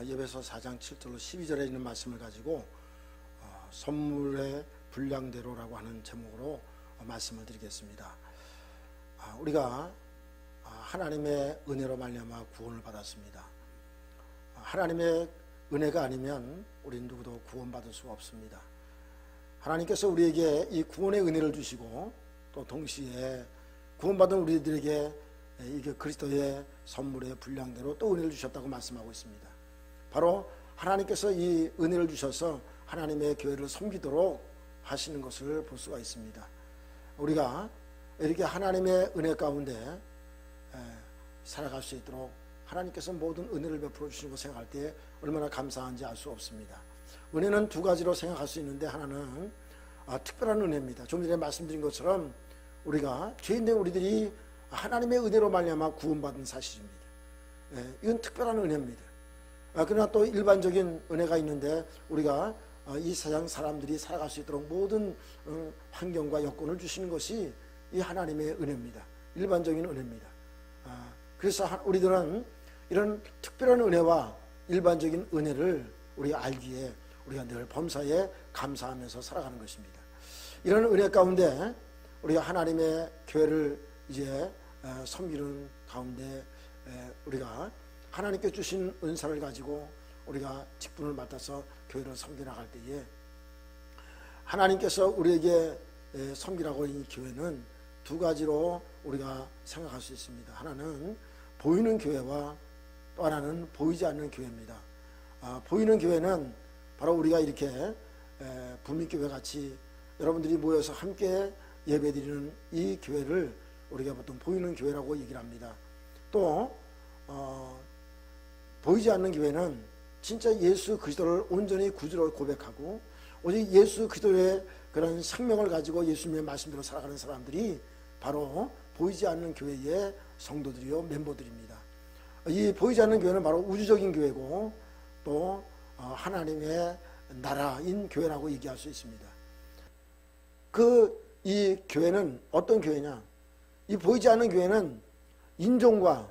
예배서 4장 7절로 12절에 있는 말씀을 가지고 선물의 분량대로라고 하는 제목으로 말씀을 드리겠습니다. 우리가 하나님의 은혜로 말미암아 구원을 받았습니다. 하나님의 은혜가 아니면 우리는 누구도 구원받을 수가 없습니다. 하나님께서 우리에게 이 구원의 은혜를 주시고 또 동시에 구원받은 우리들에게 이게 그리스도의 선물의 분량대로 또 은혜를 주셨다고 말씀하고 있습니다. 바로 하나님께서 이 은혜를 주셔서 하나님의 교회를 섬기도록 하시는 것을 볼 수가 있습니다. 우리가 이렇게 하나님의 은혜 가운데 살아갈 수 있도록 하나님께서 모든 은혜를 베풀어 주시는 것 생각할 때 얼마나 감사한지 알 수 없습니다. 은혜는 두 가지로 생각할 수 있는데 하나는 특별한 은혜입니다. 좀 전에 말씀드린 것처럼 우리가 죄인된 우리들이 하나님의 은혜로 말미암아 구원받은 사실입니다. 이건 특별한 은혜입니다. 그러나 또 일반적인 은혜가 있는데 우리가 이 세상 사람들이 살아갈 수 있도록 모든 환경과 여건을 주시는 것이 이 하나님의 은혜입니다. 일반적인 은혜입니다. 그래서 우리들은 이런 특별한 은혜와 일반적인 은혜를 우리가 알기에 우리가 늘 범사에 감사하면서 살아가는 것입니다. 이런 은혜 가운데 우리가 하나님의 교회를 이제 섬기는 가운데 우리가 하나님께 주신 은사를 가지고 우리가 직분을 맡아서 교회를 섬겨 나갈 때에 하나님께서 우리에게 섬기라고 이 교회는 두 가지로 우리가 생각할 수 있습니다. 하나는 보이는 교회와 또 하나는 보이지 않는 교회입니다. 보이는 교회는 바로 우리가 이렇게 부민교회 같이 여러분들이 모여서 함께 예배드리는 이 교회를 우리가 보통 보이는 교회라고 얘기를 합니다. 또 보이지 않는 교회는 진짜 예수 그리스도를 온전히 구주로 고백하고 오직 예수 그리스도의 그런 생명을 가지고 예수님의 말씀대로 살아가는 사람들이 바로 보이지 않는 교회의 성도들이요 멤버들입니다. 이 보이지 않는 교회는 바로 우주적인 교회고 또 하나님의 나라인 교회라고 얘기할 수 있습니다. 이 교회는 어떤 교회냐? 이 보이지 않는 교회는 인종과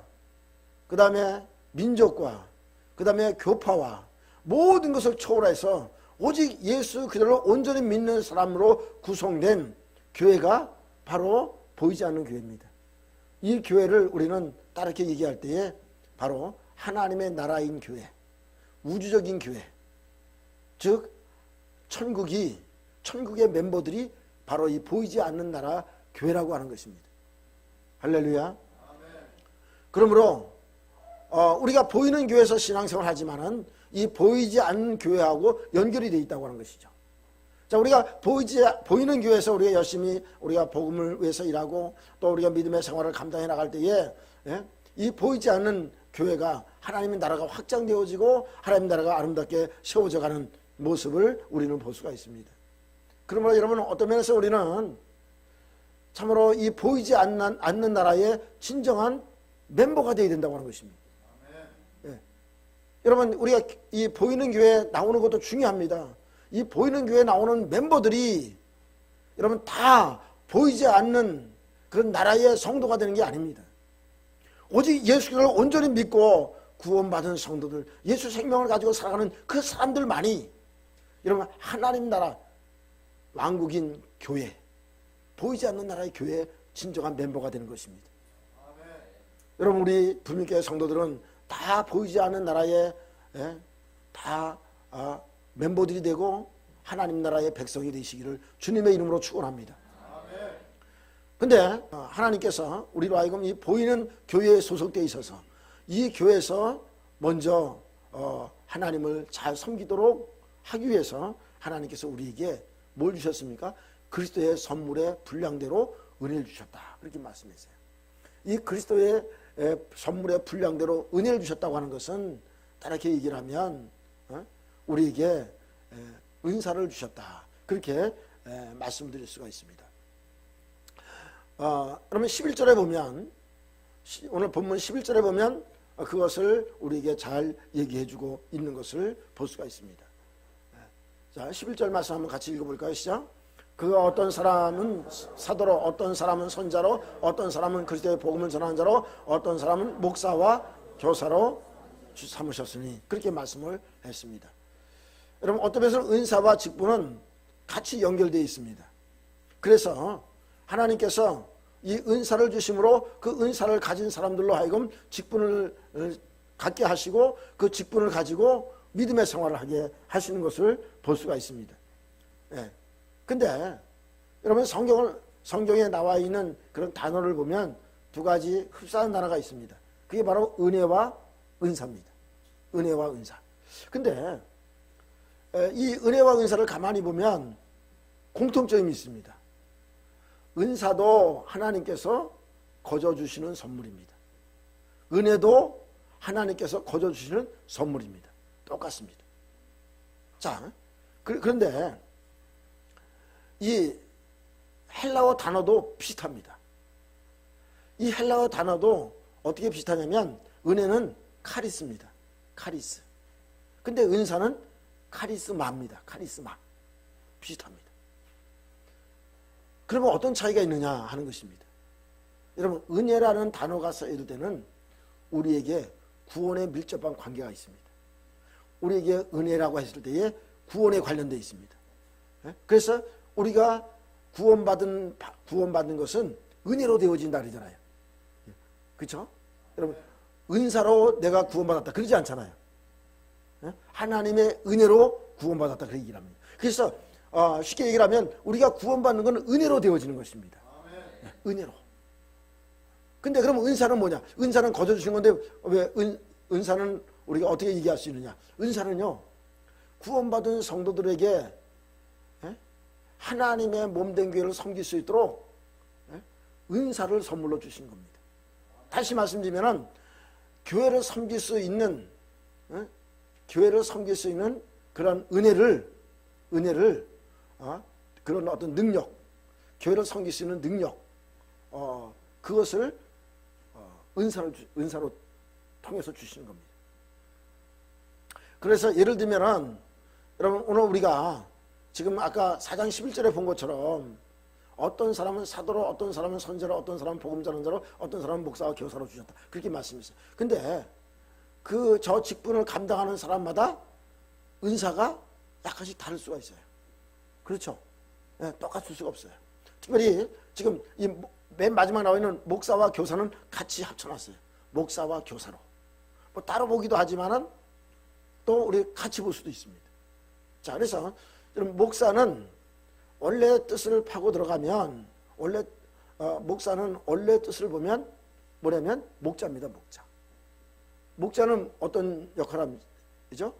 그 다음에 민족과 그 다음에 교파와 모든 것을 초월해서 오직 예수 그리스도를 온전히 믿는 사람으로 구성된 교회가 바로 보이지 않는 교회입니다. 이 교회를 우리는 다르게 얘기할 때에 바로 하나님의 나라인 교회, 우주적인 교회, 즉 천국의 멤버들이 바로 이 보이지 않는 나라 교회라고 하는 것입니다. 할렐루야. 그러므로 우리가 보이는 교회에서 신앙생활을 하지만은 이 보이지 않는 교회하고 연결이 되어 있다고 하는 것이죠. 자, 우리가 보이는 교회에서 우리가 열심히 우리가 복음을 위해서 일하고 또 우리가 믿음의 생활을 감당해 나갈 때에 이 보이지 않는 교회가 하나님의 나라가 확장되어지고 하나님의 나라가 아름답게 세워져가는 모습을 우리는 볼 수가 있습니다. 그러므로 여러분 어떤 면에서 우리는 참으로 이 보이지 않는 나라의 진정한 멤버가 되어야 된다고 하는 것입니다. 여러분 우리가 이 보이는 교회에 나오는 것도 중요합니다. 이 보이는 교회에 나오는 멤버들이 여러분 다 보이지 않는 그런 나라의 성도가 되는 게 아닙니다. 오직 예수 그리스도를 온전히 믿고 구원받은 성도들, 예수 생명을 가지고 살아가는 그 사람들만이 여러분 하나님 나라 왕국인 교회, 보이지 않는 나라의 교회의 진정한 멤버가 되는 것입니다. 여러분 우리 부민교회 성도들은 다 보이지 않는 나라의 다 멤버들이 되고 하나님 나라의 백성이 되시기를 주님의 이름으로 축원합니다. 근데 하나님께서 우리로 하여금 이 보이는 교회에 소속되어 있어서 이 교회에서 먼저 하나님을 잘 섬기도록 하기 위해서 하나님께서 우리에게 뭘 주셨습니까? 그리스도의 선물의 분량대로 은혜를 주셨다. 그렇게 말씀했어요. 이 그리스도의 선물의 분량대로 은혜를 주셨다고 하는 것은 다르게 얘기를 하면 우리에게 은사를 주셨다. 그렇게 말씀드릴 수가 있습니다. 그러면 11절에 보면 오늘 본문 11절에 보면 그것을 우리에게 잘 얘기해주고 있는 것을 볼 수가 있습니다. 자, 11절 말씀 한번 같이 읽어볼까요? 시작. 그 어떤 사람은 사도로, 어떤 사람은 선자로, 어떤 사람은 그리스도의 복음을 전하는 자로, 어떤 사람은 목사와 교사로 삼으셨으니 그렇게 말씀을 했습니다. 여러분 어떤 면에서는 은사와 직분은 같이 연결되어 있습니다. 그래서 하나님께서 이 은사를 주심으로 그 은사를 가진 사람들로 하여금 직분을 갖게 하시고 그 직분을 가지고 믿음의 생활을 하게 하시는 것을 볼 수가 있습니다. 예. 근데 여러분 성경에 나와 있는 그런 단어를 보면 두 가지 흡사한 단어가 있습니다. 그게 바로 은혜와 은사입니다. 은혜와 은사. 근데 이 은혜와 은사를 가만히 보면 공통점이 있습니다. 은사도 하나님께서 거저주시는 선물입니다. 은혜도 하나님께서 거저주시는 선물입니다. 똑같습니다. 자, 그런데 이 헬라어 단어도 비슷합니다. 이 헬라어 단어도 어떻게 비슷하냐면 은혜는 카리스입니다. 카리스. 근데 은사는 카리스마입니다. 카리스마. 비슷합니다. 그러면 어떤 차이가 있느냐 하는 것입니다. 여러분 은혜라는 단어가 쓰여질 때는 우리에게 구원에 밀접한 관계가 있습니다. 우리에게 은혜라고 했을 때에 구원에 관련되어 있습니다. 그래서 우리가 구원받는 것은 은혜로 되어진다 그러잖아요. 그렇죠? 여러분 은사로 내가 구원받았다 그러지 않잖아요. 하나님의 은혜로 구원받았다 그렇게 얘기를 합니다. 그래서 쉽게 얘기를 하면 우리가 구원받는 것은 은혜로 되어지는 것입니다. 은혜로. 근데 그럼 은사는 뭐냐? 은사는 거저주신 건데 왜 은사는 우리가 어떻게 얘기할 수 있느냐? 은사는요 구원받은 성도들에게 하나님의 몸된 교회를 섬길 수 있도록 은사를 선물로 주신 겁니다. 다시 말씀드리면 교회를 섬길 수 있는 그런 은혜를 그런 어떤 능력, 교회를 섬길 수 있는 능력, 그것을 은사로 통해서 주시는 겁니다. 그래서 예를 들면은 여러분 오늘 우리가 지금 아까 4장 11절에 본 것처럼 어떤 사람은 사도로, 어떤 사람은 선지자로, 어떤 사람은 복음 전하자로, 어떤 사람은 목사와 교사로 주셨다. 그렇게 말씀했어요. 근데 저 직분을 감당하는 사람마다 은사가 약간씩 다를 수가 있어요. 그렇죠? 네, 똑같을 수가 없어요. 특별히 지금 이 맨 마지막 나와 있는 목사와 교사는 같이 합쳐놨어요. 목사와 교사로. 뭐 따로 보기도 하지만은 또 우리 같이 볼 수도 있습니다. 자, 그래서 여러분 목사는 원래 뜻을 파고 들어가면 목사는 원래 뜻을 보면 뭐냐면 목자입니다. 목자. 목자는 어떤 역할을 하죠?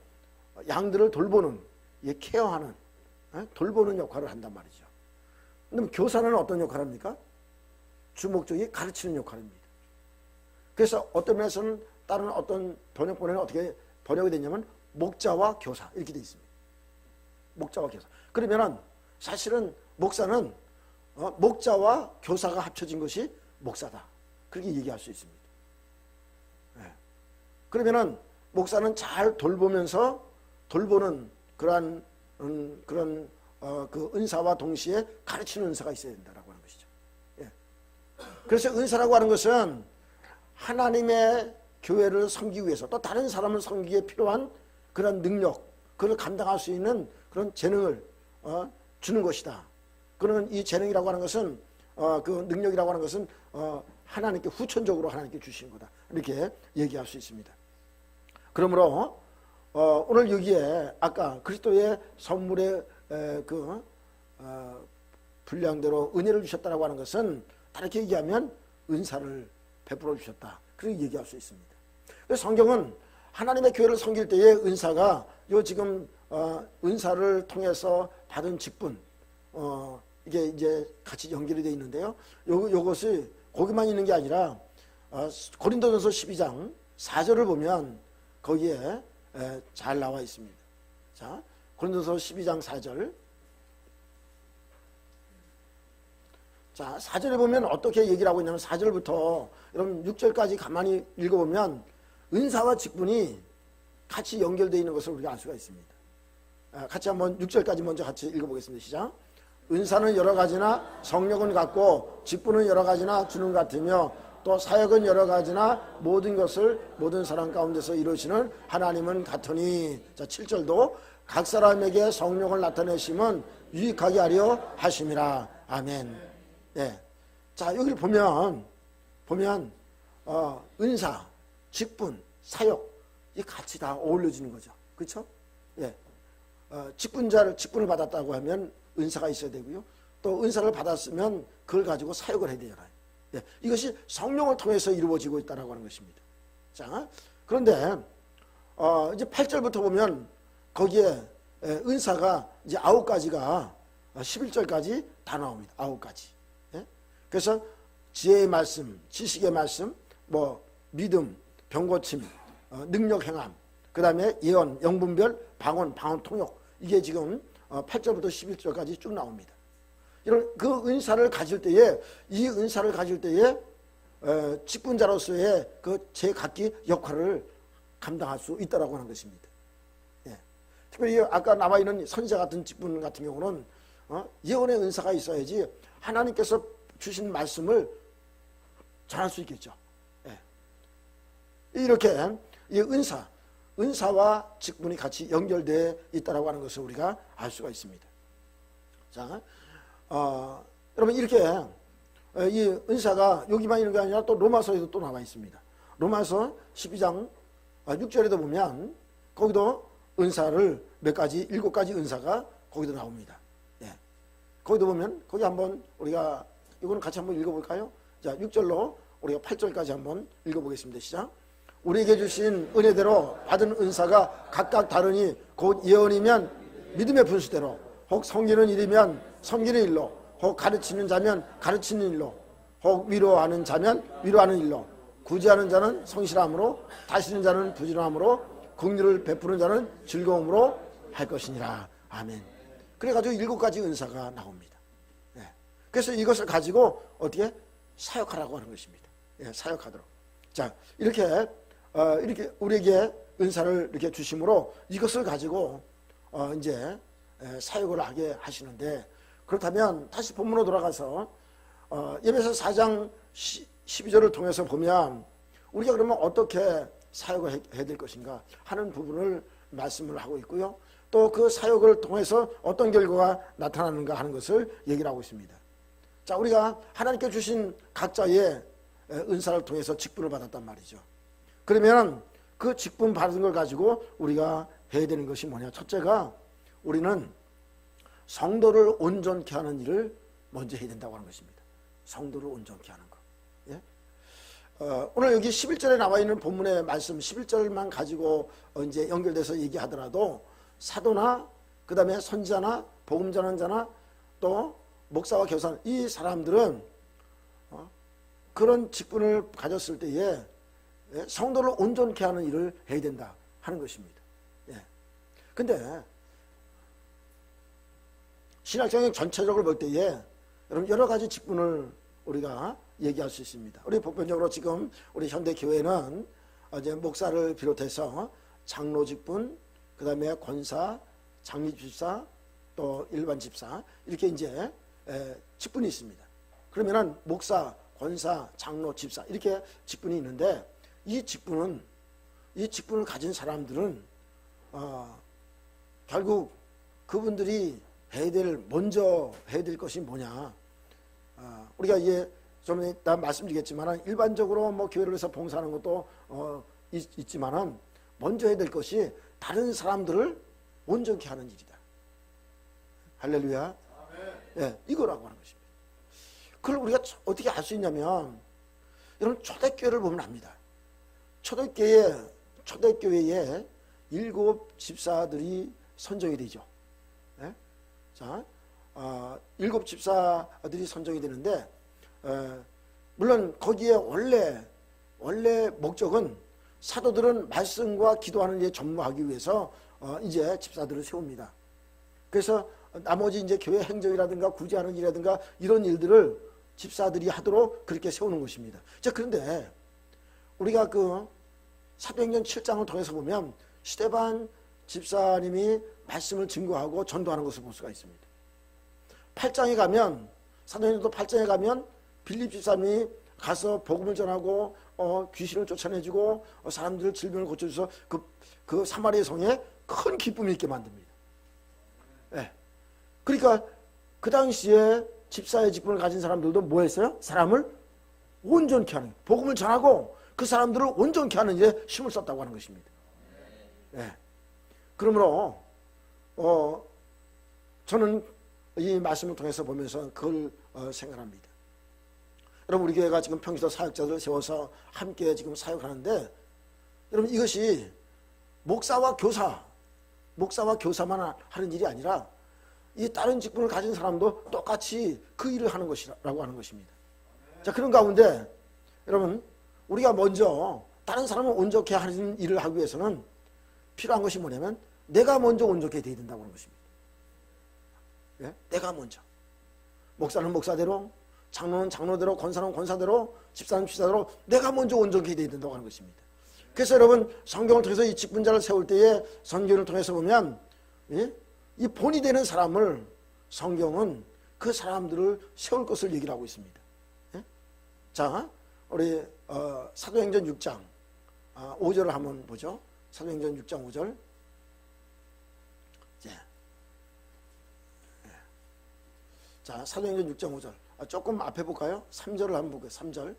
양들을 돌보는, 케어하는, 돌보는 역할을 한단 말이죠. 그럼 교사는 어떤 역할을 합니까? 주목적이 가르치는 역할입니다. 그래서 어떤 면에서는 다른 어떤 번역본에는 어떻게 번역이 됐냐면 목자와 교사 이렇게 되어 있습니다. 목자와 교사. 그러면은 사실은 목사는 목자와 교사가 합쳐진 것이 목사다. 그렇게 얘기할 수 있습니다. 네. 그러면은 목사는 잘 돌보면서 돌보는 그런 그 은사와 동시에 가르치는 은사가 있어야 된다라고 하는 것이죠. 예. 그래서 은사라고 하는 것은 하나님의 교회를 섬기기 위해서 또 다른 사람을 섬기기에 필요한 그런 능력, 그걸 감당할 수 있는 그런 재능을 주는 것이다. 그러면 이 재능이라고 하는 것은 그 능력이라고 하는 것은 하나님께 후천적으로 하나님께 주신 거다. 이렇게 얘기할 수 있습니다. 그러므로 오늘 여기에 아까 그리스도의 선물의 분량대로 은혜를 주셨다라고 하는 것은 다르게 얘기하면 은사를 베풀어 주셨다. 그렇게 얘기할 수 있습니다. 그래서 성경은 하나님의 교회를 섬길 때의 은사가 지금 은사를 통해서 받은 직분 이게 이제 같이 연결이 되어 있는데요. 요것이 거기만 있는 게 아니라 고린도전서 12장 4절을 보면 거기에 잘 나와 있습니다. 자, 고린도전서 12장 4절. 자, 4절에 보면 어떻게 얘기를 하고 있냐면 4절부터 여러분 6절까지 가만히 읽어보면 은사와 직분이 같이 연결되어 있는 것을 우리가 알 수가 있습니다. 같이 한번 6절까지 먼저 같이 읽어보겠습니다. 시작. 은사는 여러 가지나 성령은 같고 직분은 여러 가지나 주는 같으며 또 사역은 여러 가지나 모든 것을 모든 사람 가운데서 이루시는 하나님은 같으니. 자, 7절도 각 사람에게 성령을 나타내심은 유익하게 하려 하심이라. 아멘. 예. 자, 여기를 보면 은사, 직분, 사역 이 같이 다 어울려지는 거죠. 그렇죠? 예. 직분을 받았다고 하면 은사가 있어야 되고요. 또 은사를 받았으면 그걸 가지고 사역을 해야 되잖아요. 예. 이것이 성령을 통해서 이루어지고 있다고 하는 것입니다. 자, 그런데 이제 8절부터 보면 거기에 은사가 이제 9가지가 11절까지 다 나옵니다. 9가지. 예? 그래서 지혜의 말씀, 지식의 말씀, 뭐 믿음, 병고침, 능력 행함, 그 다음에 예언, 영분별, 방언 통역, 이게 지금 8절부터 11절까지 쭉 나옵니다. 이런 그 은사를 가질 때에, 이 은사를 가질 때에 직분자로서의 그 제각기 역할을 감당할 수 있다라고 하는 것입니다. 예. 특별히 아까 남아있는 선지자 같은 직분 같은 경우는 예언의 은사가 있어야지 하나님께서 주신 말씀을 전할 수 있겠죠. 예. 이렇게 이 은사와 직분이 같이 연결되어 있다라고 하는 것을 우리가 알 수가 있습니다. 자, 여러분 이렇게 이 은사가 여기만 있는 게 아니라 또 로마서에도 또 나와 있습니다. 로마서 12장 6절에도 보면 거기도 은사를 몇 가지, 7가지 은사가 거기도 나옵니다. 예. 거기도 보면 거기 한번 우리가 이거는 같이 한번 읽어볼까요? 자, 6절로 우리가 8절까지 한번 읽어보겠습니다. 시작. 우리에게 주신 은혜대로 받은 은사가 각각 다르니 곧 예언이면 믿음의 분수대로, 혹 섬기는 일이면 섬기는 일로, 혹 가르치는 자면 가르치는 일로, 혹 위로하는 자면 위로하는 일로, 구제하는 자는 성실함으로, 다스리는 자는 부지런함으로, 긍휼을 베푸는 자는 즐거움으로 할 것이니라. 아멘. 그래가지고 7가지 은사가 나옵니다. 네. 그래서 이것을 가지고 어떻게 사역하라고 하는 것입니다. 예, 사역하도록. 자, 이렇게 우리에게 은사를 이렇게 주심으로 이것을 가지고 이제 사역을 하게 하시는데, 그렇다면 다시 본문으로 돌아가서 에베소 4장 12절을 통해서 보면 우리가 그러면 어떻게 사역을 해야 될 것인가 하는 부분을 말씀을 하고 있고요. 또 그 사역을 통해서 어떤 결과가 나타나는가 하는 것을 얘기를 하고 있습니다. 자, 우리가 하나님께 주신 각자의 은사를 통해서 직분을 받았단 말이죠. 그러면 그 직분 받은 걸 가지고 우리가 해야 되는 것이 뭐냐? 첫째가 우리는 성도를 온전케 하는 일을 먼저 해야 된다고 하는 것입니다. 성도를 온전케 하는 것. 예? 오늘 여기 11절에 나와 있는 본문의 말씀 11절만 가지고 이제 연결돼서 얘기하더라도 사도나 그 다음에 선지자나 복음 전환자나 또 목사와 교사, 이 사람들은 그런 직분을 가졌을 때에 성도를 온전케 하는 일을 해야 된다 하는 것입니다. 예. 근데 신학적인 전체적으로 볼 때에 여러분 여러 가지 직분을 우리가 얘기할 수 있습니다. 우리 보편적으로 지금 우리 현대 교회는 이제 목사를 비롯해서 장로 직분, 그 다음에 권사, 장미 집사, 또 일반 집사 이렇게 이제 직분이 있습니다. 그러면은 목사, 권사, 장로, 집사 이렇게 직분이 있는데 이 직분을 가진 사람들은 결국 그분들이 먼저 해야 될 것이 뭐냐? 우리가 이제 좀 이따 말씀드리겠지만 일반적으로 뭐 교회를 해서 봉사하는 것도 있지만은 먼저 해야 될 것이 다른 사람들을 온전케 하는 일이다. 할렐루야. 예, 이거라고 하는 것입니다. 그걸 우리가 어떻게 알 수 있냐면 여러분 초대교회를 보면 압니다. 초대교회에 7 집사들이 선정이 되죠. 예? 자, 7 집사들이 선정이 되는데 물론 거기에 원래 목적은 사도들은 말씀과 기도하는 일에 전무하기 위해서 이제 집사들을 세웁니다. 그래서 나머지 이제 교회 행정이라든가 구제하는 일이라든가 이런 일들을 집사들이 하도록 그렇게 세우는 것입니다. 자, 그런데 우리가 그 사도행전 7장을 통해서 보면 스데반 집사님이 말씀을 증거하고 전도하는 것을 볼 수가 있습니다. 8장에 가면 사도행전도 8장에 가면 빌립 집사님이 가서 복음을 전하고 귀신을 쫓아내주고 사람들 질병을 고쳐줘서 그 사마리아 성에 큰 기쁨이 있게 만듭니다. 네. 그러니까 그 당시에 집사의 직분을 가진 사람들도 뭐 했어요? 사람을 온전케 하는, 복음을 전하고 그 사람들을 온전케 하는 일에 힘을 썼다고 하는 것입니다. 네. 그러므로 저는 이 말씀을 통해서 보면서 그걸 생각합니다. 여러분, 우리 교회가 지금 평시도 사역자들을 세워서 함께 지금 사역하는데, 여러분, 이것이 목사와 교사만 하는 일이 아니라 이 다른 직분을 가진 사람도 똑같이 그 일을 하는 것이라고 하는 것입니다. 자, 그런 가운데 여러분, 우리가 먼저 다른 사람을 온전케 하는 일을 하기 위해서는 필요한 것이 뭐냐면 내가 먼저 온전케 되어야 된다고 하는 것입니다. 예? 내가 먼저. 목사는 목사대로, 장로는 장로대로, 권사는 권사대로, 집사는 집사대로 내가 먼저 온전케 되어야 된다고 하는 것입니다. 그래서 여러분, 성경을 통해서 이 직분자를 세울 때에 성경을 통해서 보면 이 본이 되는 사람을 성경은 그 사람들을 세울 것을 얘기를 하고 있습니다. 예? 자, 우리 사도행전 6장 5절을 한번 보죠. 사도행전 6장 5절. 자, 사도행전 6장 5절. 조금 앞에 볼까요? 3절을 한번 볼게요. 3절.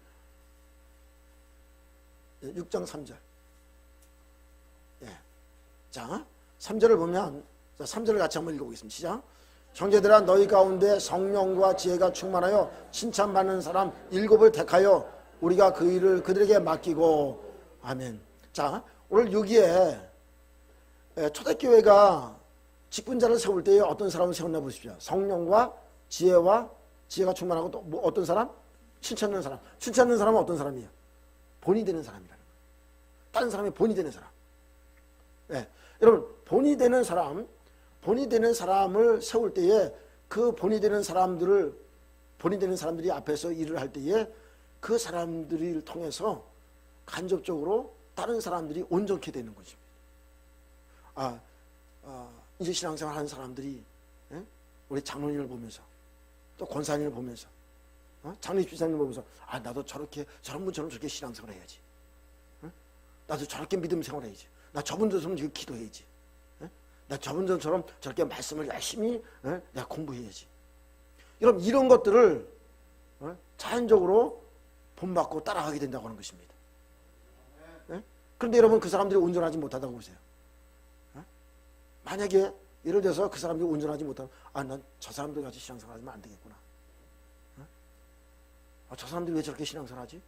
6장 3절. 예. 자, 3절을 보면, 자, 3절을 같이 한번 읽어보겠습니다. 시작. 형제들아, 너희 가운데 성령과 지혜가 충만하여 칭찬받는 사람 7을 택하여 우리가 그 일을 그들에게 맡기고. 아멘. 자, 오늘 여기에 초대교회가 직분자를 세울 때에 어떤 사람을 세웠나 보십시오. 성령과 지혜가 충만하고 또 뭐 어떤 사람? 칭찬하는 사람. 칭찬하는 사람은 어떤 사람이에요? 본이 되는 사람이라는 거예요. 다른 사람이 본이 되는 사람. 네. 여러분, 본이 되는 사람을 세울 때에 그 본이 되는 사람들이 앞에서 일을 할 때에 그 사람들을 통해서 간접적으로 다른 사람들이 온전케 되는 것입니다. 이제 신앙생활 하는 사람들이 우리 장로님을 보면서 또 권사님을 보면서 장로님 집사님을 보면서 나도 저런 분처럼 저렇게 신앙생활 해야지. 나도 저렇게 믿음 생활해야지. 나 저분들처럼 이렇게 기도해야지. 나 저분들처럼 저렇게 말씀을 열심히 내가 공부해야지. 여러분, 이런 것들을 자연적으로 본받고 따라가게 된다고 하는 것입니다. 그런데 여러분, 그 사람들이 온전하지 못하다고 보세요. 만약에 예를 들어서 그 사람들이 온전하지 못하면 난 저 사람들 같이 신앙생활 하면 안 되겠구나. 저 사람들이 왜 저렇게 신앙생활 하지?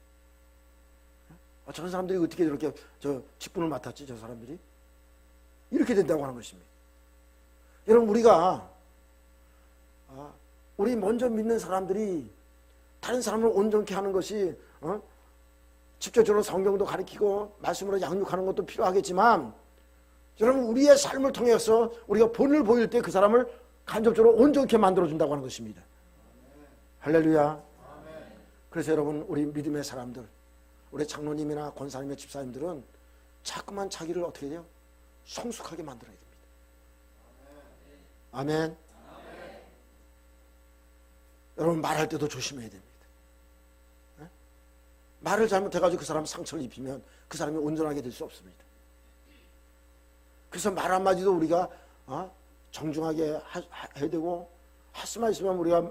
저런 사람들이 어떻게 저렇게 직분을 맡았지? 저 사람들이 이렇게 된다고 하는 것입니다. 여러분, 우리 먼저 믿는 사람들이 다른 사람을 온전케 하는 것이 직접적으로 성경도 가르치고 말씀으로 양육하는 것도 필요하겠지만, 여러분, 우리의 삶을 통해서 우리가 본을 보일 때 그 사람을 간접적으로 온전케 만들어준다고 하는 것입니다. 할렐루야. 그래서 여러분, 우리 믿음의 사람들, 우리 장로님이나 권사님의 집사님들은 자꾸만 자기를 어떻게 돼요? 성숙하게 만들어야 됩니다. 아멘. 여러분, 말할 때도 조심해야 됩니다. 말을 잘못해가지고 그 사람 상처를 입히면 그 사람이 온전하게 될 수 없습니다. 그래서 말 한마디도 우리가 정중하게 해야 되고, 할 수만 있으면 우리가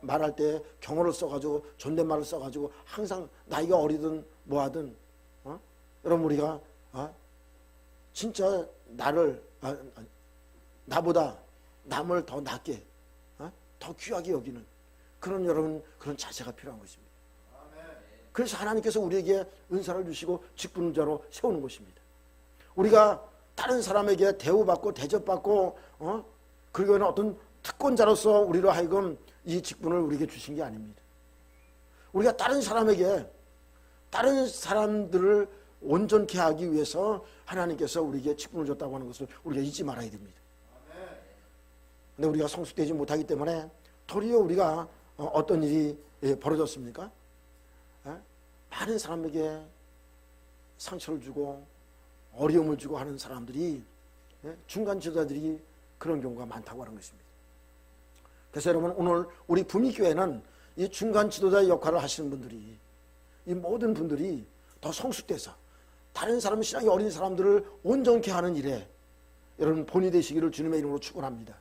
말할 때 경어를 써가지고 존댓말을 써가지고 항상 나이가 어리든 뭐하든 여러분, 우리가 진짜 나보다 남을 더 낫게 더 귀하게 여기는 그런 자세가 필요한 것입니다. 그래서 하나님께서 우리에게 은사를 주시고 직분자로 세우는 것입니다. 우리가 다른 사람에게 대우받고 대접받고 그리고 어떤 특권자로서 우리로 하여금 이 직분을 우리에게 주신 게 아닙니다. 우리가 다른 사람들을 온전케 하기 위해서 하나님께서 우리에게 직분을 줬다고 하는 것을 우리가 잊지 말아야 됩니다. 근데 우리가 성숙되지 못하기 때문에 도리어 우리가 어떤 일이 벌어졌습니까? 많은 사람에게 상처를 주고 어려움을 주고 하는 사람들이, 중간 지도자들이 그런 경우가 많다고 하는 것입니다. 그래서 여러분, 오늘 우리 부미교회는 이 중간 지도자의 역할을 하시는 분들이 이 모든 분들이 더 성숙돼서 다른 사람, 신앙이 어린 사람들을 온전케 하는 일에 여러분 본이 되시기를 주님의 이름으로 축원합니다.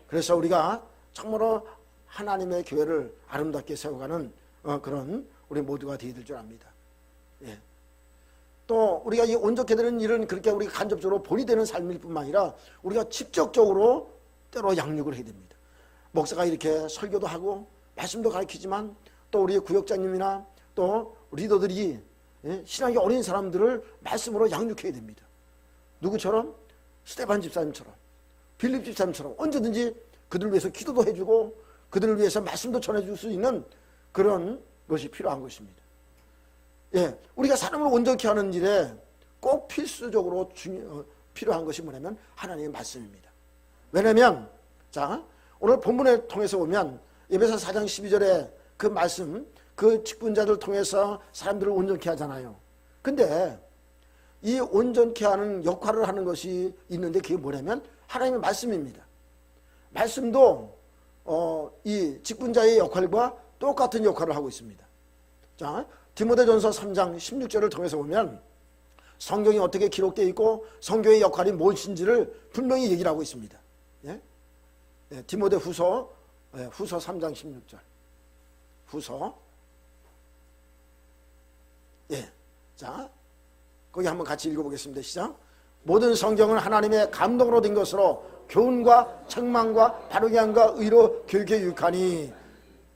그래서 우리가 정말로 하나님의 교회를 아름답게 세워가는 그런 우리 모두가 되어야 될 줄 압니다. 예. 또 우리가 이 온전케 되는 일은 그렇게 우리가 간접적으로 본이 되는 삶일 뿐만 아니라 우리가 직접적으로 때로 양육을 해야 됩니다. 목사가 이렇게 설교도 하고 말씀도 가르치지만 또 우리 구역장님이나 또 리더들이 신앙이 어린 사람들을 말씀으로 양육해야 됩니다. 누구처럼? 스테반 집사님처럼, 빌립 집사님처럼 언제든지 그들을 위해서 기도도 해주고 그들을 위해서 말씀도 전해줄 수 있는 그런 것이 필요한 것입니다. 예, 우리가 사람을 온전케 하는 일에 꼭 필수적으로 필요한 것이 뭐냐면 하나님의 말씀입니다. 왜냐하면 자 오늘 본문을 통해서 보면 에베소 4장 12절에 그 말씀, 그 직분자들 통해서 사람들을 온전케 하잖아요. 근데 이 온전케 하는 역할을 하는 것이 있는데 그게 뭐냐면 하나님의 말씀입니다. 말씀도 이 직분자의 역할과 똑같은 역할을 하고 있습니다. 자, 디모데전서 3장 16절을 통해서 보면 성경이 어떻게 기록되어 있고 성경의 역할이 무엇인지를 분명히 얘기를 하고 있습니다. 예? 예, 디모데 후서 3장 16절 후서 예, 자 거기 한번 같이 읽어보겠습니다. 시작. 모든 성경은 하나님의 감동으로 된 것으로 교훈과 책망과 바르게 함과 의로 교육에 유익하니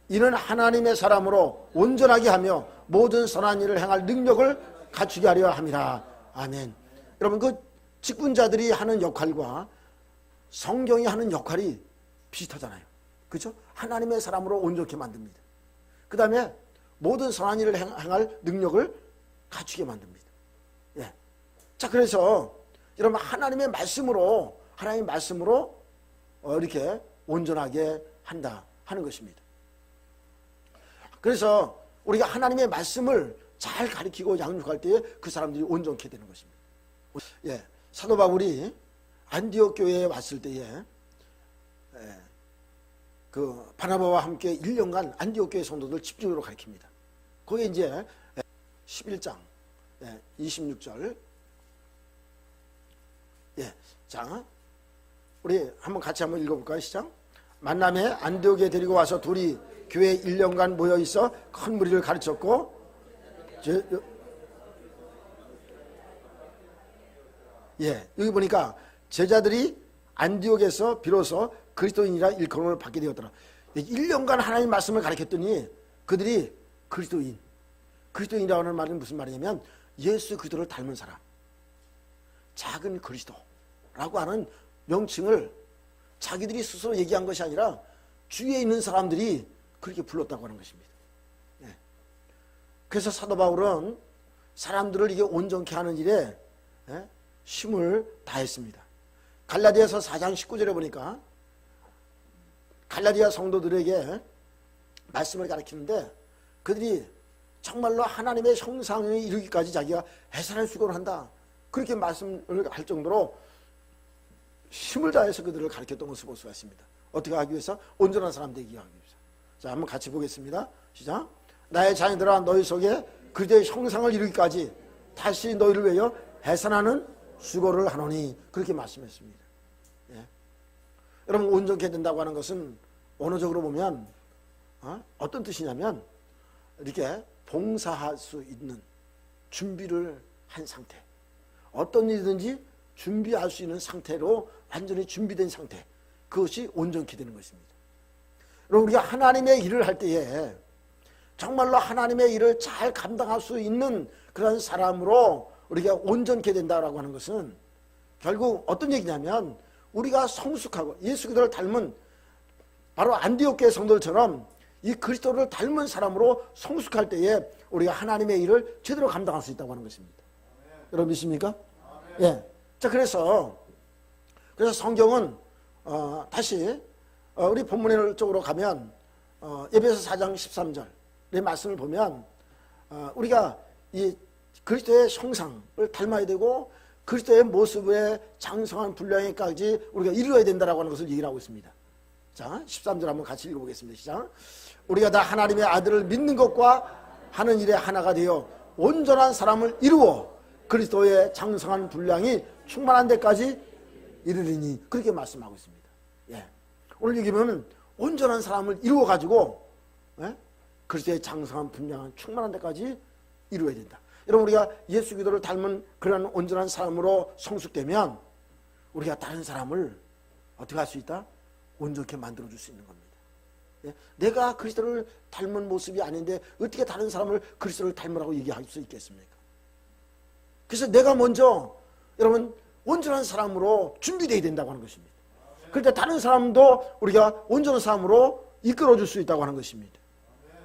이는 하나님의 사람으로 온전하게 하며 모든 선한 일을 행할 능력을 갖추게 하려 함이라. 아멘. 여러분 그 직분자들이 하는 역할과 성경이 하는 역할이 비슷하잖아요. 그렇죠? 하나님의 사람으로 온전케 만듭니다. 그 다음에 모든 선한 일을 행할 능력을 갖추게 만듭니다. 예. 자, 그래서 여러분 하나님의 말씀으로 이렇게 온전하게 한다 하는 것입니다. 그래서 우리가 하나님의 말씀을 잘 가르치고 양육할 때에 그 사람들이 온전케 되는 것입니다. 예. 사도 바울이 안디옥 교회에 왔을 때에 그 바나바와 함께 1년간 안디옥 교회 성도들 집중적으로 가르칩니다. 거기에 이제 11장 26절 예, 자 우리 한번 같이 한번 읽어볼까요? 시작. 만남에 안디옥에 데리고 와서 둘이 교회에 1년간 모여있어 큰 무리를 가르쳤고 예, 여기 보니까 제자들이 안디옥에서 비로소 그리스도인이라 일컬음을 받게 되었더라. 1년간 하나님 말씀을 가르쳤더니 그들이 그리스도인이라고 하는 말은 무슨 말이냐면 예수 그리스도를 닮은 사람, 작은 그리스도라고 하는 명칭을 자기들이 스스로 얘기한 것이 아니라 주위에 있는 사람들이 그렇게 불렀다고 하는 것입니다. 예. 그래서 사도 바울은 사람들을 이게 온전케 하는 일에 힘을 다했습니다. 갈라디아서 4장 19절에 보니까 갈라디아 성도들에게 말씀을 가르치는데 그들이 정말로 하나님의 형상에 이르기까지 자기가 애산할 수고를 한다. 그렇게 말씀을 할 정도로 힘을 다해서 그들을 가르쳤던 것을 볼 수가 있습니다. 어떻게 하기 위해서? 온전한 사람 되기 하기 위해서. 자, 한번 같이 보겠습니다. 시작. 나의 자녀들아 너희 속에 그들의 형상을 이루기까지 다시 너희를 위하여 해산하는 수고를 하노니 그렇게 말씀했습니다. 예. 여러분 온전케 된다고 하는 것은 언어적으로 보면 어떤 뜻이냐면 이렇게 봉사할 수 있는 준비를 한 상태, 어떤 일이든지 준비할 수 있는 상태로 완전히 준비된 상태, 그것이 온전케 되는 것입니다. 여러분 우리가 하나님의 일을 할 때에 정말로 하나님의 일을 잘 감당할 수 있는 그런 사람으로 우리가 온전케 된다고 하는 것은 결국 어떤 얘기냐면 우리가 성숙하고 예수 그리스도를 닮은 바로 안디옥 교회 성도들처럼 이 그리스도를 닮은 사람으로 성숙할 때에 우리가 하나님의 일을 제대로 감당할 수 있다고 하는 것입니다. 여러분 믿습니까? 예. 자, 그래서 성경은 다시 우리 본문 쪽으로 가면 에베소 4장 13절의 말씀을 보면 우리가 이 그리스도의 형상을 닮아야 되고 그리스도의 모습에 장성한 분량에까지 우리가 이루어야 된다라고 하는 것을 얘기를 하고 있습니다. 자, 13절 한번 같이 읽어보겠습니다. 시작. 우리가 다 하나님의 아들을 믿는 것과 하는 일에 하나가 되어 온전한 사람을 이루어 그리스도의 장성한 분량이 충만한 데까지 이르리니 그렇게 말씀하고 있습니다. 예. 오늘 여기 보면 온전한 사람을 이루어 가지고 그리스도의 장성한 분량은 충만한 데까지 이루어야 된다. 여러분 우리가 예수 그리스도를 닮은 그런 온전한 사람으로 성숙되면 우리가 다른 사람을 어떻게 할 수 있다? 온전케 만들어줄 수 있는 겁니다. 예? 내가 그리스도를 닮은 모습이 아닌데 어떻게 다른 사람을 그리스도를 닮으라고 얘기할 수 있겠습니까? 그래서 내가 먼저 여러분 온전한 사람으로 준비되어야 된다고 하는 것입니다. 그런데 다른 사람도 우리가 온전한 사람으로 이끌어줄 수 있다고 하는 것입니다.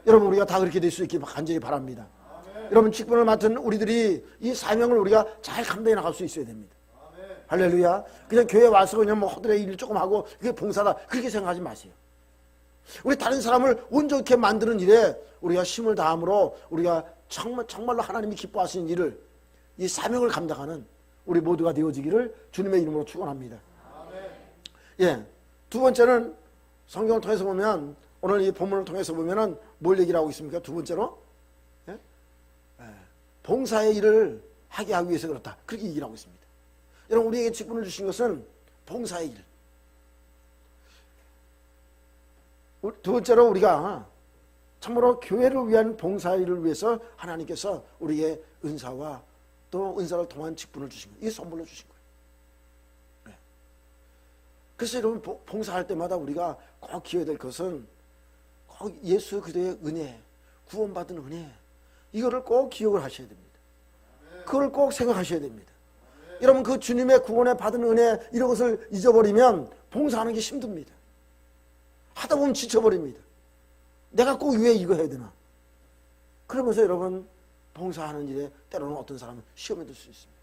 여러분 우리가 다 그렇게 될 수 있길 간절히 바랍니다. 여러분 직분을 맡은 우리들이 이 사명을 우리가 잘 감당해 나갈 수 있어야 됩니다. 할렐루야. 그냥 교회 와서 그냥 뭐 허들의 일 조금 하고 그게 봉사다 그렇게 생각하지 마세요. 우리 다른 사람을 온전케 만드는 일에 우리가 힘을 다함으로 우리가 정말로 하나님이 기뻐하시는 일을 이 사명을 감당하는 우리 모두가 되어지기를 주님의 이름으로 축원합니다. 예, 두 번째는 성경을 통해서 보면 오늘 이 본문을 통해서 보면은 뭘 얘기를 하고 있습니까? 두 번째로 봉사의 일을 하게 하기 위해서 그렇다. 그렇게 얘기를 하고 있습니다. 여러분 우리에게 직분을 주신 것은 봉사의 일. 두 번째로 우리가 참으로 교회를 위한 봉사의 일을 위해서 하나님께서 우리에게 은사와 또 은사를 통한 직분을 주신 거예요. 이게 선물로 주신 거예요. 네. 그래서 여러분 봉사할 때마다 우리가 꼭 기억해야 될 것은 꼭 예수 그리스도의 은혜, 구원받은 은혜 이거를 꼭 기억을 하셔야 됩니다. 그걸 꼭 생각하셔야 됩니다. 여러분 그 주님의 구원에 받은 은혜 이런 것을 잊어버리면 봉사하는 게 힘듭니다. 하다 보면 지쳐버립니다. 내가 꼭 왜 이거 해야 되나? 그러면서 여러분 봉사하는 일에 때로는 어떤 사람은 시험에 들 수 있습니다.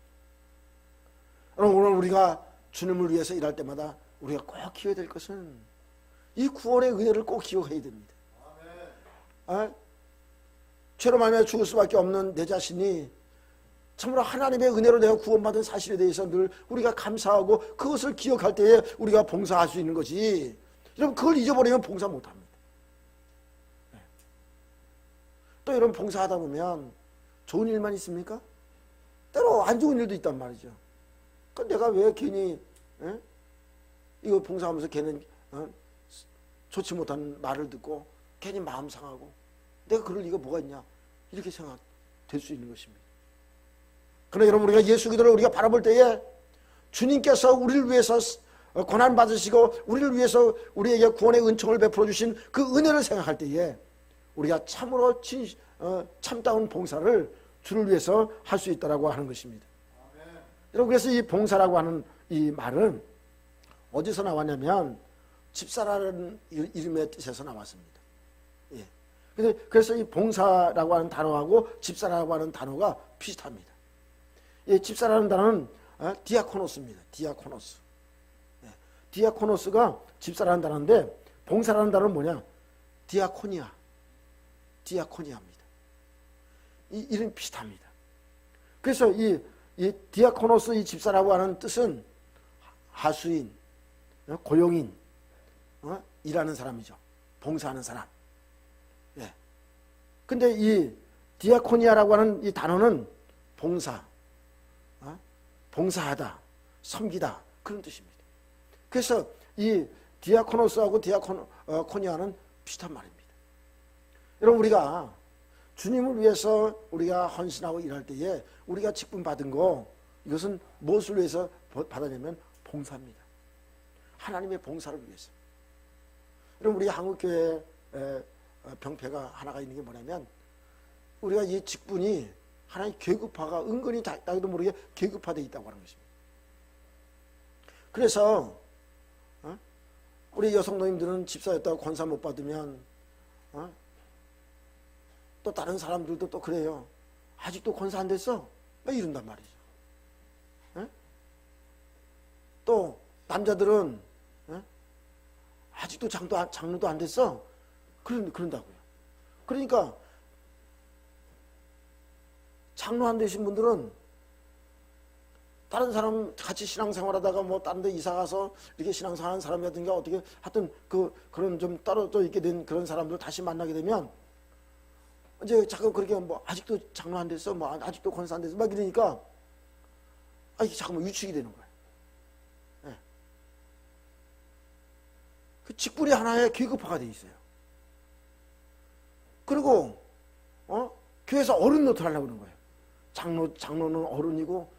여러분 오늘 우리가 주님을 위해서 일할 때마다 우리가 꼭 기억해야 될 것은 이 구원의 은혜를 꼭 기억해야 됩니다. 죄로 말미암아 죽을 수밖에 없는 내 자신이 참으로 하나님의 은혜로 내가 구원받은 사실에 대해서 늘 우리가 감사하고 그것을 기억할 때에 우리가 봉사할 수 있는 거지. 여러분 그걸 잊어버리면 봉사 못합니다. 또 이런 봉사하다 보면 좋은 일만 있습니까? 때로 안 좋은 일도 있단 말이죠. 그러니까 내가 왜 괜히 이거 봉사하면서 걔는 좋지 못한 말을 듣고 괜히 마음 상하고 내가 그럴 리가 뭐가 있냐 이렇게 생각될 수 있는 것입니다. 그러나 여러분 우리가 예수 그리스도를 우리가 바라볼 때에 주님께서 우리를 위해서 고난 받으시고 우리를 위해서 우리에게 구원의 은총을 베풀어 주신 그 은혜를 생각할 때에 우리가 참으로 참다운 봉사를 주를 위해서 할 수 있다라고 하는 것입니다. 여러분 그래서 이 봉사라고 하는 이 말은 어디서 나왔냐면 집사라는 이름의 뜻에서 나왔습니다. 예. 그래서 이 봉사라고 하는 단어하고 집사라고 하는 단어가 비슷합니다. 이 집사라는 단어는 디아코노스입니다. 디아코노스. 예. 디아코노스가 집사라는 단어인데 봉사라는 단어는 뭐냐? 디아코니아. 디아코니아입니다. 이 이름이 비슷합니다. 그래서 이 디아코노스 이 집사라고 하는 뜻은 하수인, 고용인, 일하는 사람이죠. 봉사하는 사람. 예. 근데 이 디아코니아라고 하는 이 단어는 봉사, 봉사하다, 섬기다 그런 뜻입니다. 그래서 이 디아코노스하고 디아코니아는 비슷한 말입니다. 여러분 우리가 주님을 위해서 우리가 헌신하고 일할 때에 우리가 직분 받은 거 이것은 무엇을 위해서 받았냐면 봉사입니다. 하나님의 봉사를 위해서. 여러분 우리 한국교회 병폐가 하나가 있는 게 뭐냐면 우리가 이 직분이 하나의 계급화가 은근히 나도 모르게 계급화되어 있다고 하는 것입니다. 그래서 우리 여성노님들은 집사였다고 권사 못 받으면 또 다른 사람들도 또 그래요. 아직도 권사 안 됐어? 막 이런단 말이죠. 또 남자들은 아직도 장로도 안 됐어? 그런다고요. 그러니까 장로 안 되신 분들은 다른 사람 같이 신앙생활하다가 뭐 다른 데 이사 가서 이렇게 신앙생활하는 사람이라든가 어떻게 하여튼 그런 좀 떨어져 있게 된 그런 사람들 다시 만나게 되면 이제 자꾸 그렇게 뭐 아직도 장로 안 됐어, 뭐 아직도 권사 안 됐어, 막 이러니까 이게 잠깐만 위축이 되는 거예요. 예. 그 직분이 하나의 계급화가 돼 있어요. 그리고 교회에서 어른 노릇 하려고 그러는 거예요. 장로는 어른이고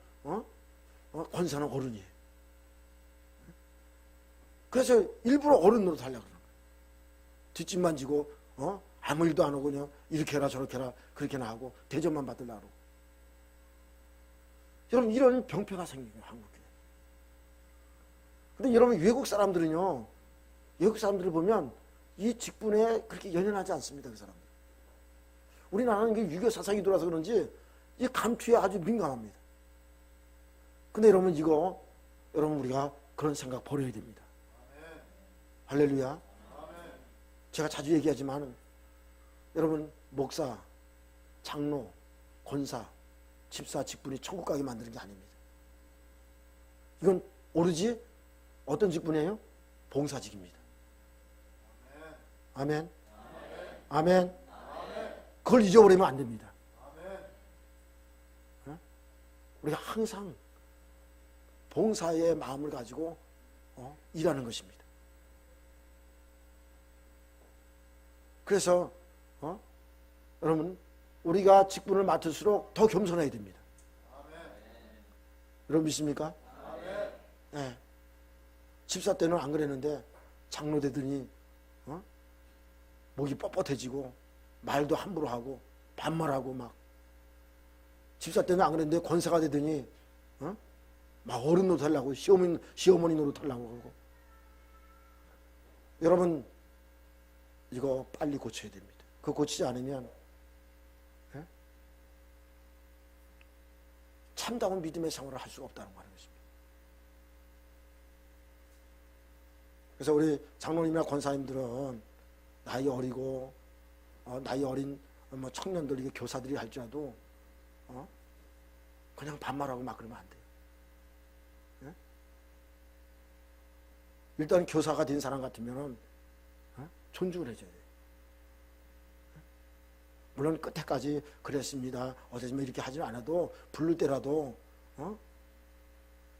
권사는 어른이에요. 그래서 일부러 어른 노릇 하려고 그러는 거예요. 뒷짐만 지고 아무 일도 안 하고 그냥 이렇게 해라 저렇게 해라 그렇게나 하고 대접만 받으려고 그러고. 여러분 이런 병폐가 생기고 한국에. 근데 여러분 외국 사람들은요, 외국 사람들을 보면 이 직분에 그렇게 연연하지 않습니다. 그 사람들. 우리나라는 이게 유교 사상이 돌아서 그런지 이 감투에 아주 민감합니다. 근데 여러분 이거 여러분 우리가 그런 생각 버려야 됩니다. 아멘. 할렐루야. 아멘. 제가 자주 얘기하지만 여러분 목사, 장로, 권사, 집사, 직분이 천국 가게 만드는 게 아닙니다. 이건 오로지 어떤 직분이에요? 봉사직입니다. 아멘. 아멘. 그걸 잊어버리면 안 됩니다. 우리가 항상 봉사의 마음을 가지고 일하는 것입니다. 그래서 여러분 우리가 직분을 맡을수록 더 겸손해야 됩니다. 여러분 믿습니까? 네. 집사 때는 안 그랬는데 장로 되더니 목이 뻣뻣해지고 말도 함부로 하고 반말하고 막. 집사 때는 안 그랬는데 권사가 되더니 막 어른 노릇하려고 시어머니 노릇하려고 그러고. 여러분 이거 빨리 고쳐야 됩니다. 그거 고치지 않으면 참다운 믿음의 생활을 할 수가 없다는 거 하는 것입니다. 그래서 우리 장로님이나 권사님들은 나이 어리고 나이 어린 뭐 청년들, 이게 교사들이 할지라도 그냥 반말하고 막 그러면 안 돼요. 예? 일단 교사가 된 사람 같으면은 존중을 해줘야 돼요. 물론 끝에까지 그랬습니다, 어제지만 이렇게 하지 않아도 부를 때라도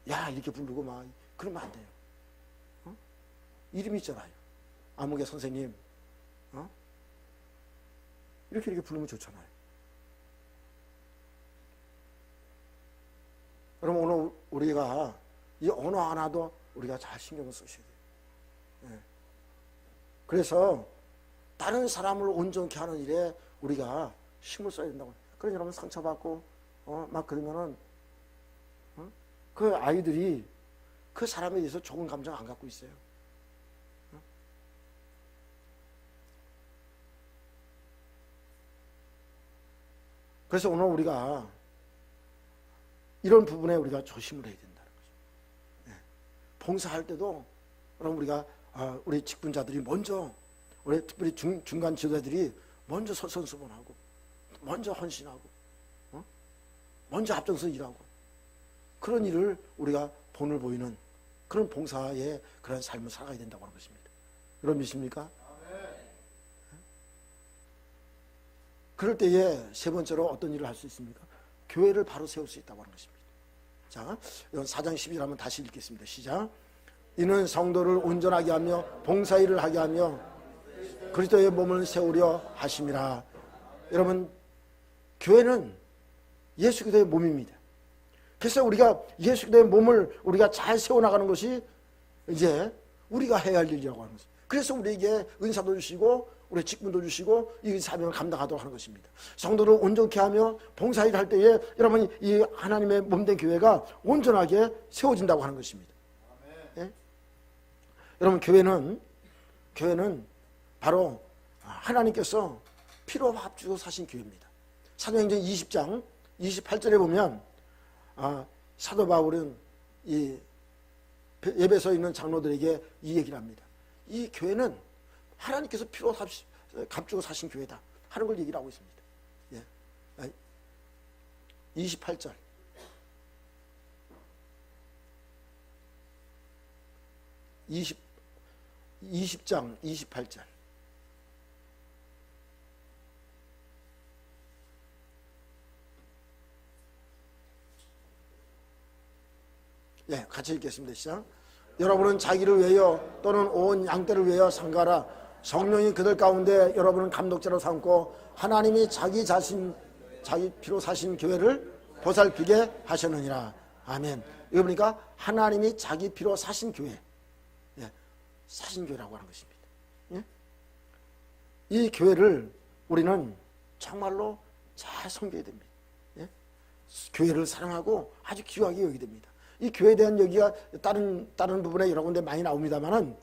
야 이렇게 부르고 막 그러면 안 돼요. 이름이 있잖아요. 아무개 선생님 이렇게 부르면 좋잖아요. 그럼 오늘 우리가 이 언어 하나도 우리가 잘 신경을 쓰셔야 돼요. 예. 그래서 다른 사람을 온전케 하는 일에 우리가 힘을 써야 된다고. 그러니 여러분 상처받고 막 그러면은 그 아이들이 그 사람에 대해서 좋은 감정 안 갖고 있어요. 그래서 오늘 우리가 이런 부분에 우리가 조심을 해야 된다는 거죠. 네. 봉사할 때도 그럼 우리가 우리 직분자들이 먼저, 우리 특별히 중간 지도자들이 먼저 설선수범하고 먼저 헌신하고 먼저 앞장서 일하고 그런 일을 우리가 본을 보이는 그런 봉사의 그런 삶을 살아가야 된다고 하는 것입니다. 여러분 믿습니까? 그럴 때에 세 번째로 어떤 일을 할 수 있습니까? 교회를 바로 세울 수 있다고 하는 것입니다. 자, 이건 4장 11절 한번 다시 읽겠습니다. 시작. 이는 성도를 온전하게 하며 봉사일을 하게 하며 그리스도의 몸을 세우려 하심이라. 여러분, 교회는 예수 그리스도의 몸입니다. 그래서 우리가 예수 그리스도의 몸을 우리가 잘 세워나가는 것이 이제 우리가 해야 할 일이라고 하는 것입니다. 그래서 우리에게 은사도 주시고 우리 직분도 주시고 이 사명을 감당하도록 하는 것입니다. 성도를 온전케 하며 봉사일 할 때에 여러분 이 하나님의 몸된 교회가 온전하게 세워진다고 하는 것입니다. 예? 여러분 교회는 바로 하나님께서 피로 합주고 사신 교회입니다. 사도행전 20장 28절에 보면 사도 바울은 이 에베소에 있는 장로들에게 이 얘기를 합니다. 이 교회는 하나님께서 피로 값주고 사신 교회다 하는 걸 얘기를 하고 있습니다. 예. 28절 20장 28절 예, 같이 읽겠습니다. 시작. 여러분은 자기를 위하여 또는 온 양떼를 위하여 상가라. 성령이 그들 가운데 여러분은 감독자로 삼고 하나님이 자기 피로 사신 교회를 보살피게 하셨느니라. 아멘. 이거 보니까 하나님이 자기 피로 사신 교회, 예, 사신 교회라고 하는 것입니다. 예? 이 교회를 우리는 정말로 잘 섬겨야 됩니다. 예? 교회를 사랑하고 아주 귀하게 여기게 됩니다. 이 교회에 대한 얘기가 다른 부분에 여러 군데 많이 나옵니다만은,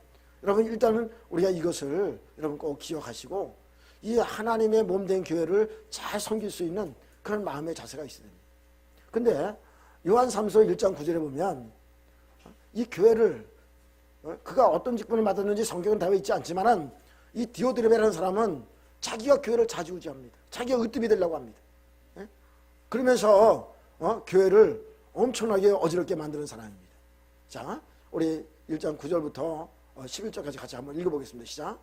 여러분 일단은 우리가 이것을 여러분 꼭 기억하시고 이 하나님의 몸된 교회를 잘 섬길 수 있는 그런 마음의 자세가 있어야 됩니다. 근데 요한 3서 1장 9절에 보면 이 교회를, 그가 어떤 직분을 맡았는지 성경은 다 있지 않지만은 이 디오드레베라는 사람은 자기가 교회를 자지우지합니다. 자기가 으뜸이 되려고 합니다. 예? 그러면서 교회를 엄청나게 어지럽게 만드는 사람입니다. 자, 우리 1장 9절부터 11절까지 같이 한번 읽어보겠습니다. 시작.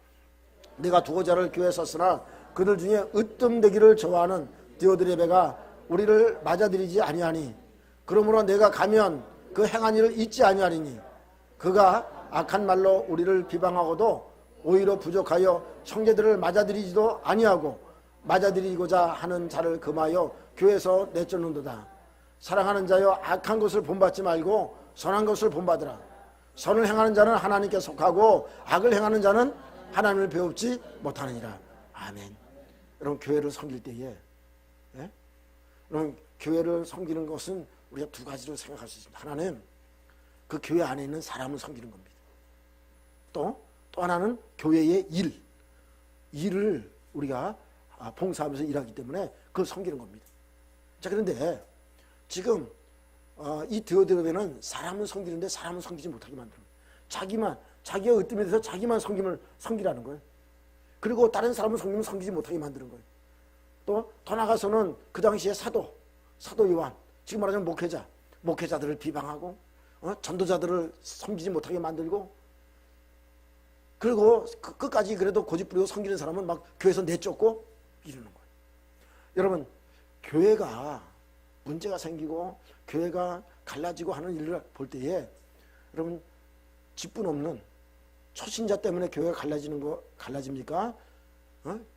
내가 두어 자를 교회에 썼으나 그들 중에 으뜸되기를 좋아하는 디오드레베가 우리를 맞아들이지 아니하니, 그러므로 내가 가면 그 행한 일을 잊지 아니하리니, 그가 악한 말로 우리를 비방하고도 오히려 부족하여 형제들을 맞아들이지도 아니하고 맞아들이고자 하는 자를 금하여 교회에서 내쫓는도다. 사랑하는 자여, 악한 것을 본받지 말고 선한 것을 본받으라. 선을 행하는 자는 하나님께 속하고 악을 행하는 자는 하나님을 배웁지 못하느니라. 아멘. 여러분, 교회를 섬길 때에, 예? 여러분, 교회를 섬기는 것은 우리가 두 가지로 생각할 수 있습니다. 하나는 그 교회 안에 있는 사람을 섬기는 겁니다. 또 하나는 교회의 일을 우리가 봉사하면서 일하기 때문에 그걸 섬기는 겁니다. 자, 그런데 지금 이 디오드레베는 사람은 섬기는데 사람은 섬기지 못하게 만드는 거예요. 자기가 으뜸이 돼서 자기만 섬기라는 거예요. 그리고 다른 사람을 섬기면 섬기지 못하게 만드는 거예요. 또 더 나가서는 그 당시에 사도 요한, 지금 말하자면 목회자들을 비방하고 전도자들을 섬기지 못하게 만들고, 그리고 끝까지 그래도 고집부리고 섬기는 사람은 막 교회에서 내쫓고 이러는 거예요. 여러분, 교회가 문제가 생기고 교회가 갈라지고 하는 일을 볼 때에, 여러분, 직분 없는 초신자 때문에 교회가 갈라집니까?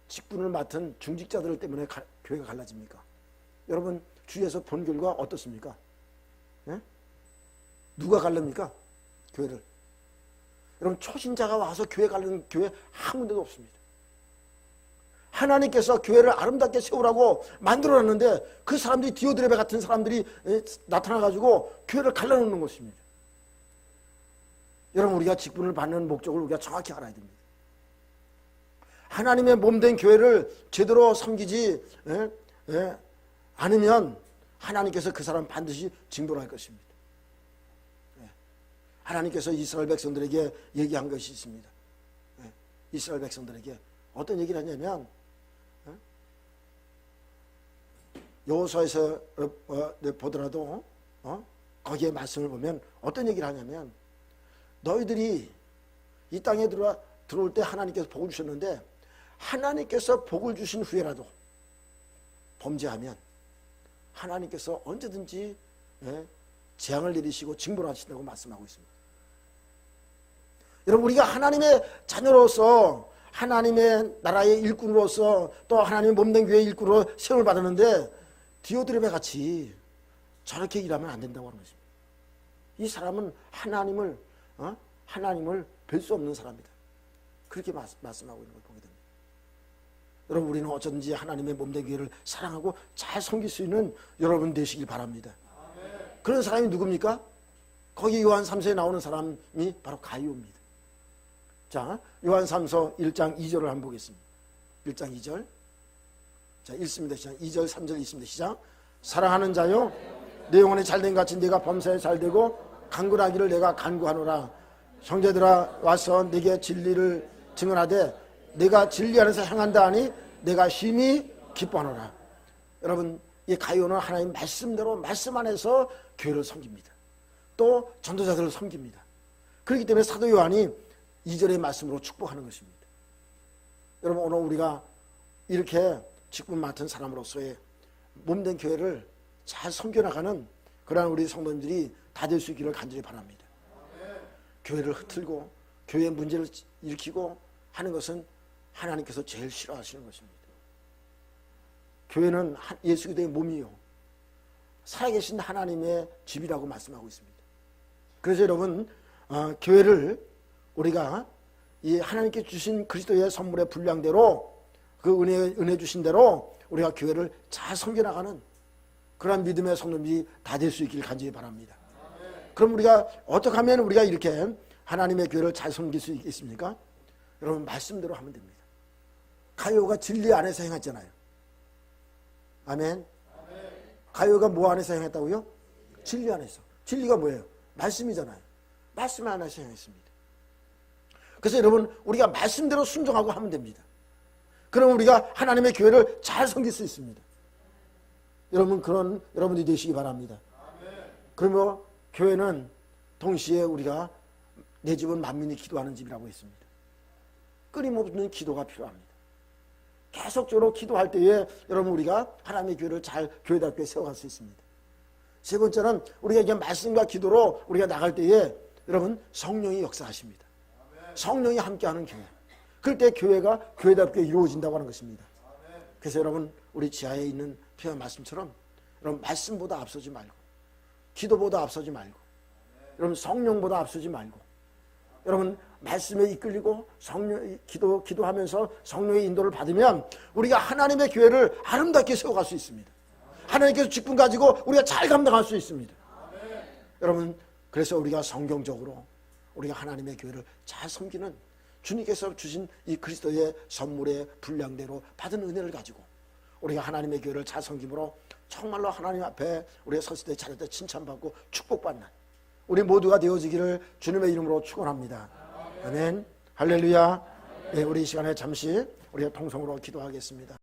직분을 맡은 중직자들 때문에 교회가 갈라집니까? 여러분, 주위에서 본 결과 어떻습니까? 예? 누가 갈릅니까? 교회를. 여러분, 초신자가 와서 교회 갈르는 교회 한 군데도 없습니다. 하나님께서 교회를 아름답게 세우라고 만들어놨는데 그 사람들이 디오드레베 같은 사람들이 나타나가지고 교회를 갈라놓는 것입니다. 여러분, 우리가 직분을 받는 목적을 우리가 정확히 알아야 됩니다. 하나님의 몸된 교회를 제대로 섬기지 않으면 하나님께서 그 사람 반드시 징벌할 것입니다. 하나님께서 이스라엘 백성들에게 얘기한 것이 있습니다. 이스라엘 백성들에게 어떤 얘기를 하냐면, 여호수아에서 보더라도 거기에 말씀을 보면 어떤 얘기를 하냐면, 너희들이 이 땅에 들어올 때 하나님께서 복을 주셨는데 하나님께서 복을 주신 후에라도 범죄하면 하나님께서 언제든지 재앙을 내리시고 징벌하신다고 말씀하고 있습니다. 여러분, 우리가 하나님의 자녀로서, 하나님의 나라의 일꾼으로서, 또 하나님의 몸된 교회의 일꾼으로 세움을 받았는데 디오드레베 같이 저렇게 일하면 안 된다고 하는 것입니다. 이 사람은 하나님을 뵐 수 없는 사람이다. 그렇게 말씀하고 있는 걸 보게 됩니다. 여러분, 우리는 어쩌든지 하나님의 몸된 교회를 사랑하고 잘 섬길 수 있는 여러분 되시길 바랍니다. 그런 사람이 누굽니까? 거기 요한 3서에 나오는 사람이 바로 가이오입니다. 자, 요한 3서 1장 2절을 한번 보겠습니다. 1장 2절. 자, 읽습니다. 시작. 2절 3절 읽습니다. 시작. 사랑하는 자요, 내 영혼이 잘된 같이 네가 범사에 잘되고 간구하기를 내가 간구하노라. 형제들아, 와서 네게 진리를 증언하되 내가 진리 안에서 행한다 하니 내가 심히 기뻐하노라. 여러분, 이 가이오는 하나님 말씀대로 말씀 안에서 교회를 섬깁니다. 또 전도자들을 섬깁니다. 그렇기 때문에 사도 요한이 2절의 말씀으로 축복하는 것입니다. 여러분, 오늘 우리가 이렇게 직분 맡은 사람으로서의 몸된 교회를 잘 섬겨나가는 그러한 우리 성도님들이 다 될 수 있기를 간절히 바랍니다. 교회를 흐트리고 교회의 문제를 일으키고 하는 것은 하나님께서 제일 싫어하시는 것입니다. 교회는 예수 그리스도의 몸이요, 살아계신 하나님의 집이라고 말씀하고 있습니다. 그래서 여러분, 교회를 우리가 이 하나님께 주신 그리스도의 선물의 분량대로, 그 은혜 주신 대로 우리가 교회를 잘 섬겨나가는 그러한 믿음의 성도들이 다 될 수 있기를 간절히 바랍니다. 그럼 우리가 어떻게 하면 우리가 이렇게 하나님의 교회를 잘 섬길 수 있겠습니까? 여러분, 말씀대로 하면 됩니다. 가요가 진리 안에서 행했잖아요. 아멘. 가요가 뭐 안에서 행했다고요? 진리 안에서. 진리가 뭐예요? 말씀이잖아요. 말씀 안에서 행했습니다. 그래서 여러분, 우리가 말씀대로 순종하고 하면 됩니다. 그럼 우리가 하나님의 교회를 잘 섬길 수 있습니다. 여러분, 그런 여러분들이 되시기 바랍니다. 그러면 교회는 동시에 우리가 내 집은 만민이 기도하는 집이라고 했습니다. 끊임없는 기도가 필요합니다. 계속적으로 기도할 때에 여러분, 우리가 하나님의 교회를 잘 교회답게 세워갈 수 있습니다. 세 번째는 우리가 이제 말씀과 기도로 우리가 나갈 때에 여러분, 성령이 역사하십니다. 성령이 함께하는 교회. 그럴 때 교회가 교회답게 이루어진다고 하는 것입니다. 그래서 여러분, 우리 지하에 있는 표현 말씀처럼 여러분, 말씀보다 앞서지 말고, 기도보다 앞서지 말고, 여러분, 성령보다 앞서지 말고, 여러분, 말씀에 이끌리고 기도하면서 성령의 인도를 받으면 우리가 하나님의 교회를 아름답게 세워갈 수 있습니다. 하나님께서 직분 가지고 우리가 잘 감당할 수 있습니다. 여러분, 그래서 우리가 성경적으로 우리가 하나님의 교회를 잘 섬기는, 주님께서 주신 이 그리스도의 선물의 분량대로 받은 은혜를 가지고 우리가 하나님의 교회를 잘 섬김으로 정말로 하나님 앞에 우리가 섰을 때 잘할 때 칭찬받고 축복받는 우리 모두가 되어지기를 주님의 이름으로 축원합니다. 아멘. 할렐루야. 네, 우리 이 시간에 잠시 우리가 통성으로 기도하겠습니다.